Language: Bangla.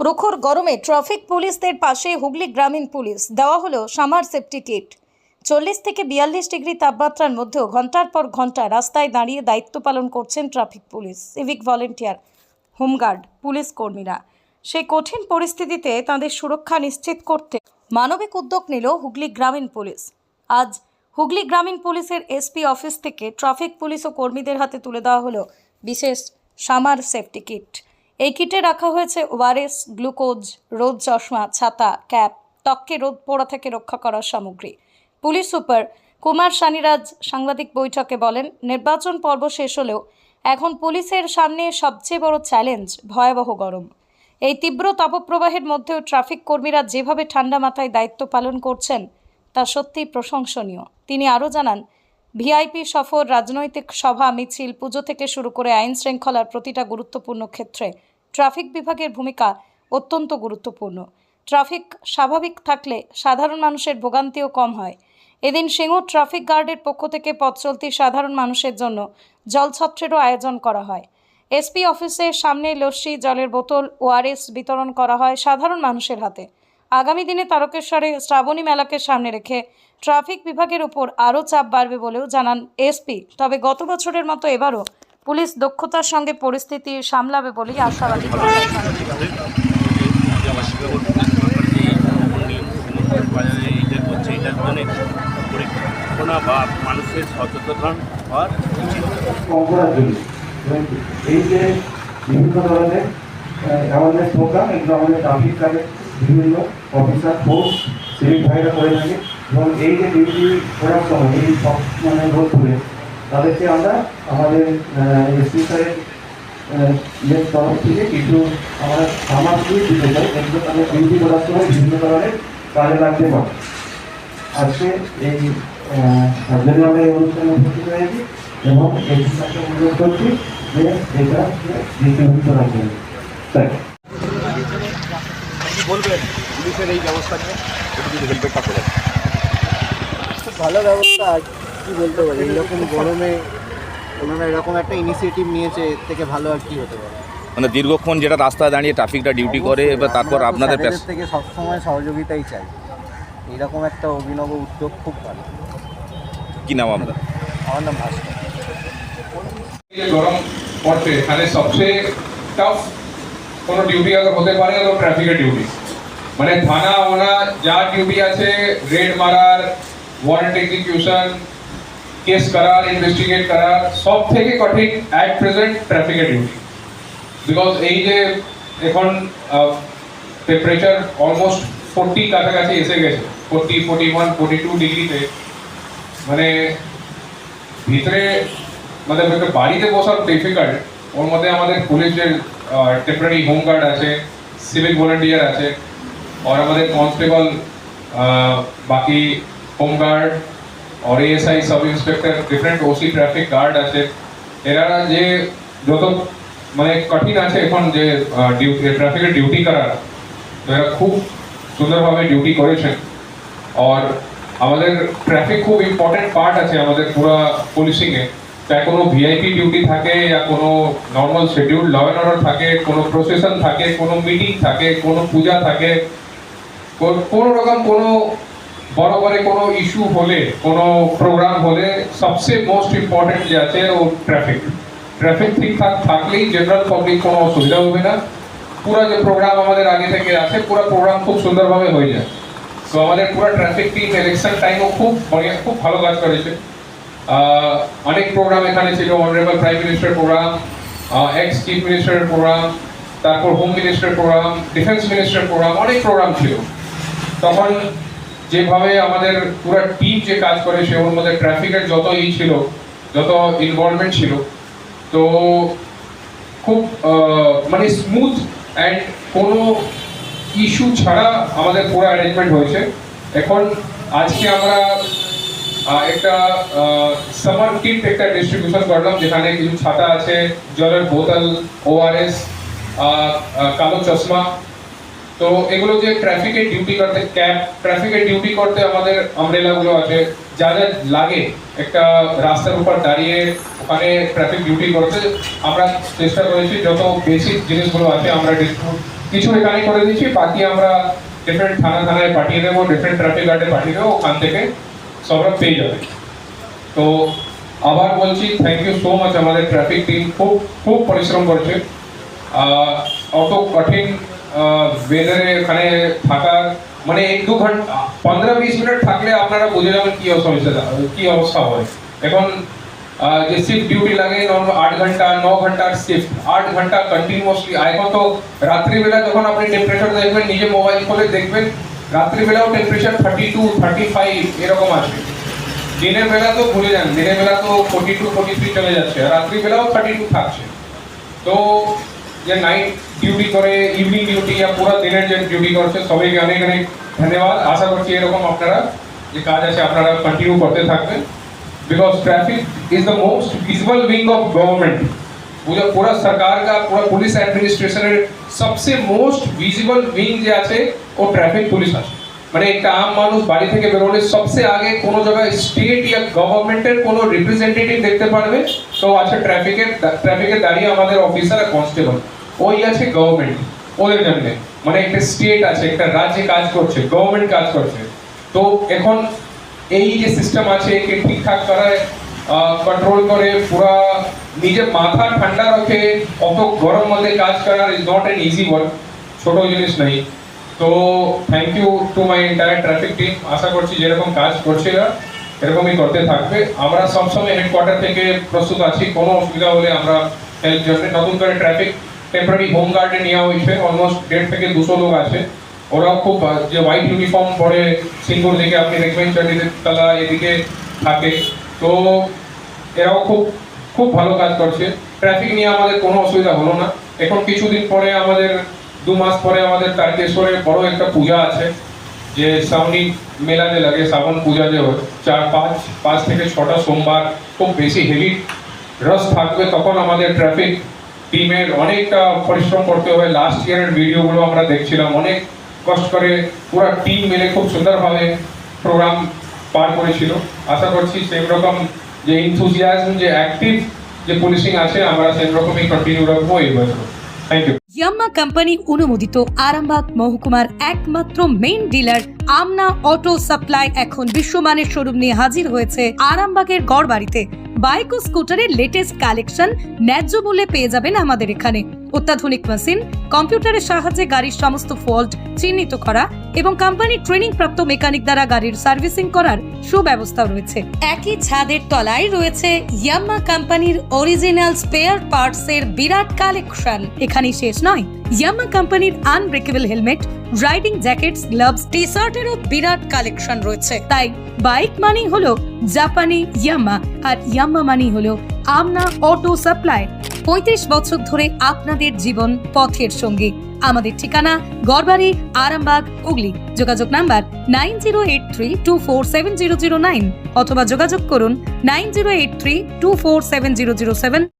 প্রখর গরমে ট্রাফিক পুলিশদের পাশে হুগলি গ্রামীণ পুলিশ দেওয়া হলো সামার সেফটি কিট। 40 থেকে 42 ডিগ্রি তাপমাত্রার মধ্যেও ঘন্টার পর ঘন্টা রাস্তায় দাঁড়িয়ে দায়িত্ব পালন করছেন traffic police, civic volunteer, home guard, police কর্মীরা। সেই কঠিন পরিস্থিতিতে তাদের সুরক্ষা নিশ্চিত করতে মানবিক উদ্যোগ নিল হুগলি গ্রামীণ পুলিশ। আজ হুগলি গ্রামীণ পুলিশের এসপি অফিস থেকে ট্রাফিক পুলিশ ও কর্মীদের হাতে তুলে দেওয়া হলো বিশেষ সামার সেফটি কিট। এই কিটে রাখা হয়েছে ওআরএস, গ্লুকোজ, রোদ চশমা, ছাতা, ক্যাপ, ত্বককে রোদ পোড়া থেকে রক্ষা করার সামগ্রী। পুলিশ সুপার কুমার সানিরাজ সাংবাদিক বৈঠকে বলেন, নির্বাচন পর্ব শেষ হলেও এখন পুলিশের সামনে সবচেয়ে বড় চ্যালেঞ্জ ভয়াবহ গরম। এই তীব্র তাপপ্রবাহের মধ্যেও ট্রাফিক কর্মীরা যেভাবে ঠান্ডা মাথায় দায়িত্ব পালন করছেন তা সত্যিই প্রশংসনীয়। তিনি আরও জানান, ভিআইপি সফর, রাজনৈতিক সভা, মিছিল, পুজো থেকে শুরু করে আইন শৃঙ্খলার প্রতিটা গুরুত্বপূর্ণ ক্ষেত্রে ট্রাফিক বিভাগের ভূমিকা অত্যন্ত গুরুত্বপূর্ণ। ট্রাফিক স্বাভাবিক থাকলে সাধারণ মানুষের ভোগান্তিও কম হয়। এদিন সিঙ্গুর ট্রাফিক গার্ডের পক্ষ থেকে পথ চলতি সাধারণ মানুষের জন্য জলছত্রেরও আয়োজন করা হয়। এসপি অফিসের সামনে লস্যি, জলের বোতল, ওআরএস বিতরণ করা হয় সাধারণ মানুষের হাতে। আগামী দিনে তারকেশ্বরে শ্রাবণী মেলাকে সামনে রেখে ট্রাফিক বিভাগের উপর আরও চাপ বাড়বে বলেও জানান এসপি। তবে গত বছরের মতো এবারও পুলিশ দক্ষতার সঙ্গে পরিস্থিতি সামলাবে বলেই আশাবাদী। মানুষের সচেতন হওয়ার এই যে বিভিন্ন ধরনের অ্যাওয়ারনেস প্রোগ্রাম, এগুলো আমাদের ট্রাফিক গার্ডের বিভিন্ন অফিসার, ফোর্স, সিভিক ভাইরা করে থাকে এবং এই যে ডিউটি করার সময় এই সব রোদ তুলে তাদেরকে আমরা আমাদের এসপি স্যারের তরফ থেকে কিছু আমরা সামগ্রী দিতে চাই, যেগুলো তাদের ডিউটি করার সময় বিভিন্ন ধরনের কাজে লাগতে পারে। আজকে এই জন্য আমরা এই অনুষ্ঠানে উপস্থিত হয়েছি এবং এই বিষয়টা অনুরোধ করছি যে এটা দৃষ্টিভূত রাখবেন। তাই কি বলবেন পুলিশের এই ব্যবস্থা নিয়ে? একটু যদি হেলমেটটা করে। খুব ভালো ব্যবস্থা, আর কী বলতে পারি, এইরকম গরমে ওনারা এরকম একটা ইনিশিয়েটিভ নিয়েছে, এর থেকে ভালো আর কী হতে পারে। মানে দীর্ঘক্ষণ যেটা রাস্তায় দাঁড়িয়ে ট্রাফিকটা ডিউটি করে, এবার তারপর আপনাদের স্যারেদের থেকে সবসময় সহযোগিতাই চাই। এইরকম একটা অভিনব উদ্যোগ খুব ভালো। কি নাম আপনার? আমার নাম ভাস্কর। ये गरम पड़ते एखाने सबसे टफ कोनो डिউটি अगर होते पारे तो ट्रैफिकेर डिউটি মানে থানা ওনা যা ডিউটি আছে, রেড মারার, ওয়ারেন্ট এক্সিকিউশন, কেস করার, ইনভেস্টিগেট করার, সব থেকে কঠিন অ্যাট প্রেজেন্ট ট্রাফিকের ডিউটি। বিকজ এই যে এখন টেম্পারেচার অলমোস্ট 40 কাছাকাছি এসে গেছে, 40, 41, 42 ডিগ্রিতে, মানে ভিতরে मतलब একটা বাড়িতে বসার ডিফিকাল্ট। ওর মধ্যে আমাদের পুলিশের টেম্পোরারি হোমগার্ড আছে, সিভিক ভলেন্টিয়ার আছে, আর আমাদের কনস্টেবল, বাকি হোমগার্ড और एएसआई सब इंस्पेक्टर, डिफरेंट ओसी ट्रैफिक गार्ड আছে। এরা যে যত মানে কঠিন আছে এখন যে ডিউটি ট্রাফিকের ডিউটি করার, এরা খুব সুন্দরভাবে ডিউটি করেছেন। আর আমাদের ট্রাফিক খুব ইম্পর্টেন্ট পার্ট আছে আমাদের পুরো পুলিশিংয়ে। চাहे কোনো ভিআইপি ডিউটি থাকে, या কোনো normal schedule law and order থাকে, কোনো প্রসেশন থাকে, কোনো মিটিং থাকে, কোনো পূজা থাকে, কোনো রকম কোনো বড় বড় কোনো ইস্যু হলে, কোনো প্রোগ্রাম হলে, সবচেয়ে মোস্ট ইম্পর্টেন্ট যে আছে ও ট্রাফিক। ট্রাফিক ঠিকঠাক থাকলেই জেনারেল পাবলিক কোনো অসুবিধা হবে না। পুরো যে প্রোগ্রাম আমাদের আগে থেকে আছে, পুরো প্রোগ্রাম খুব সুন্দরভাবে হয়ে যায়। তো আমাদের পুরো ট্রাফিক টিম ইলেকশন টাইমও খুব বড়িয়া, খুব ভালো কাজ করেছে। অনেক প্রোগ্রাম এখানে ছিল, honourable prime minister programme, ex chief মিনিস্টারের প্রোগ্রাম, তারপর home minister programme, defence minister programme, অনেক প্রোগ্রাম ছিল। তখন যেভাবে আমাদের পুরো টিম যে কাজ করেছে, ওর মধ্যে ট্রাফিকের যত ছিল, যত ইনভলভমেন্ট ছিল, তো খুব মানে স্মুথ অ্যান্ড কোনো ইস্যু ছাড়া আমাদের পুরো অ্যারেঞ্জমেন্ট হয়েছে। এখন আজকে আমরা একটা সামার কিট একটা ডিস্ট্রিবিউশন করলাম, যেখানে কিছু ছাতা আছে, জলের বোতল, ওআরএস, কালো চশমা। তো এগুলো যে ট্রাফিকের ডিউটি করতে, ক্যাব ট্রাফিকের ডিউটি করতে আমাদের আমব্রেলাগুলো আছে, যা যা লাগে একটা রাস্তার উপর দাঁড়িয়ে ওখানে ট্রাফিক ডিউটি করতে আমরা চেষ্টা করেছি যত বেসিক জিনিসগুলো আছে আমরা ডিস্ট্রিবিউট কিছু এখানে করে দিচ্ছি, বাকি আমরা ডিফারেন্ট থানায় পাঠিয়ে দেবো, ডিফারেন্ট ট্রাফিক গার্ডে পাঠিয়ে দেবো, ওখান থেকে সবরা পেয়ে যাবে। তো আবার বলছি থ্যাংক ইউ সো মাচ, আমাদের ট্রাফিক টিম খুব পরিশ্রম করছে। অত কঠিন ওয়েদারে এখানে থাকার মানে 1-2 ঘন্টা 15-20 মিনিট থাকলে আপনারা বুঝে যাবেন কি অবস্থা হয়। এখন যে শিফট ডিউটি লাগে 8 ঘন্টা 9 ঘন্টার শিফট, 8 ঘন্টা কন্টিনিউয়াসলি। এখন তো রাত্রিবেলা যখন আপনি টেম্পারেচার দেখবেন, নিজে মোবাইল খুলে দেখবেন, রাত্রিবেলাও টেম্পারেচার 32-35 এরকম আছে। দিনের বেলা তো ভুলে যান, দিনের বেলা তো 42-43 চলে যাচ্ছে, আর রাত্রিবেলাও 32 থাকছে। তো যে নাইট ডিউটি করে, ইভিনিং ডিউটি या পুরো দিনের যে ডিউটি করছে, সবাইকে অনেক অনেক ধন্যবাদ। আশা করছি এরকম আপনারা যে কাজ আছে আপনারা কন্টিনিউ করতে থাকবেন, because traffic is the most visible wing of government. पूरा सरकार का पूरा पुलिस एडमिनिस्ट्रेशन सबसे मोस्ट विजिबल विंग যে আছে ও ট্রাফিক পুলিশ আছে। মানে একটা আম মানুষ বাড়ি থেকে বেরোলে সবচেয়ে আগে কোনো জায়গায় স্টেট या গভর্নমেন্টের কোনো রিপ্রেজেন্টেটিভ দেখতে পারবে তো আছে ট্রাফিকে দাঁড়িয়ে আমাদের অফিসার আর কনস্টেবল, ওই আছে গভর্নমেন্ট। ওদের জন্য মানে একটা স্টেট আছে, একটা রাজ্যে কাজ করছে, গভর্নমেন্ট কাজ করছে। তো এখন এই যে সিস্টেম আছে একে ঠিকঠাক করায় কন্ট্রোল করে পুরা নিজের মাথা ঠান্ডা রাখে, অত গরম মধ্যে কাজ করা is not an easy work, ছোট জিনিস নেই। তো thank you to my entire traffic team. আশা করছি যেরকম কাজ করছে এরকমই করতে থাকবে। আমরা সবসময় হেডকোয়ার্টার থেকে প্রস্তুত আছি, কোনো অসুবিধা হলে আমরা হেল্প জন্য। নতুন করে ট্রাফিক টেম্পোরারি হোম গার্ডে নেওয়া হয়েছে, অলমোস্ট 150 থেকে 200 লোক আছে। ওরাও খুব যে হোয়াইট ইউনিফর্ম পরে সিঙ্গুর দিকে আপনি দেখবেন চন্ডিতলা এদিকে থাকে, তো এরাও খুব ভালো কাজ করছে। ট্রাফিক নিয়ে আমাদের কোনো অসুবিধা হলো না। এখন কিছুদিন পরে আমাদের 2 মাস পরে আমাদের তারকেশ্বরে বড় একটা পূজা আছে, যে শ্রাবণী মেলা যে লাগে, শ্রাবণ পূজা যে হয় 5 থেকে 6টা সোমবার খুব বেশি হেভি রস থাকবে। তখন আমাদের ট্রাফিক টিমের অনেকটা পরিশ্রম করতে হবে। লাস্ট ইয়ারের ভিডিওগুলো আমরা দেখছিলাম, অনেক কষ্ট করে পুরো টিম মিলে খুব সুন্দরভাবে প্রোগ্রাম পার করেছিল। আশা করছি সেম রকম যে ইনথুজিয়াজম, যে অ্যাক্টিভ যে পুলিশিং আছে, আমরা সেম রকমই কন্টিনিউ রাখবো এই বছর। Thank you. ইয়াম্মা কোম্পানি অনুমোদিত আরামবাগ মহকুমার একমাত্র মেইন ডিলার আমনা অটো সাপ্লাই এখন বিশ্বমানের শোরুম নিয়ে হাজির হয়েছে আরামবাগের গড়বাড়িতে। বাইক ও স্কুটারের লেটেস্ট কালেকশন ন্যায্য মূল্যে পেয়ে যাবেন আমাদের এখানে। অত্যাধুনিক মেশিন, কম্পিউটারের সাহায্যে গাড়ির সমস্ত ফল্ট চিহ্নিত করা এবং কোম্পানির ট্রেনিং প্রাপ্ত মেকানিক দ্বারা গাড়ির সার্ভিসিং করার সুব্যবস্থা রয়েছে। একই ছাদের তলায় রয়েছে ইয়াম্মা কোম্পানির অরিজিনাল স্পেয়ার পার্টস এর বিরাট কালেকশন। এখানেই শেষ নয়, ইয়াম্মা কোম্পানির unbreakable helmet, riding jackets, gloves, টি শার্টেরও বিরাট কালেকশন রয়েছে। তাই বাইক মানি হলো জাপানি ইয়াম্মা, আর ইয়াম্মা মানি হলো আমনা অটো সাপ্লাই। 35 বছর ধরে আপনাদের জীবন পথের সঙ্গী। আমাদের ঠিকানা গড়বাড়ি, আরামবাগ, হুগলি। যোগাযোগ নাম্বার 9083247009 অথবা যোগাযোগ করুন 9083247007।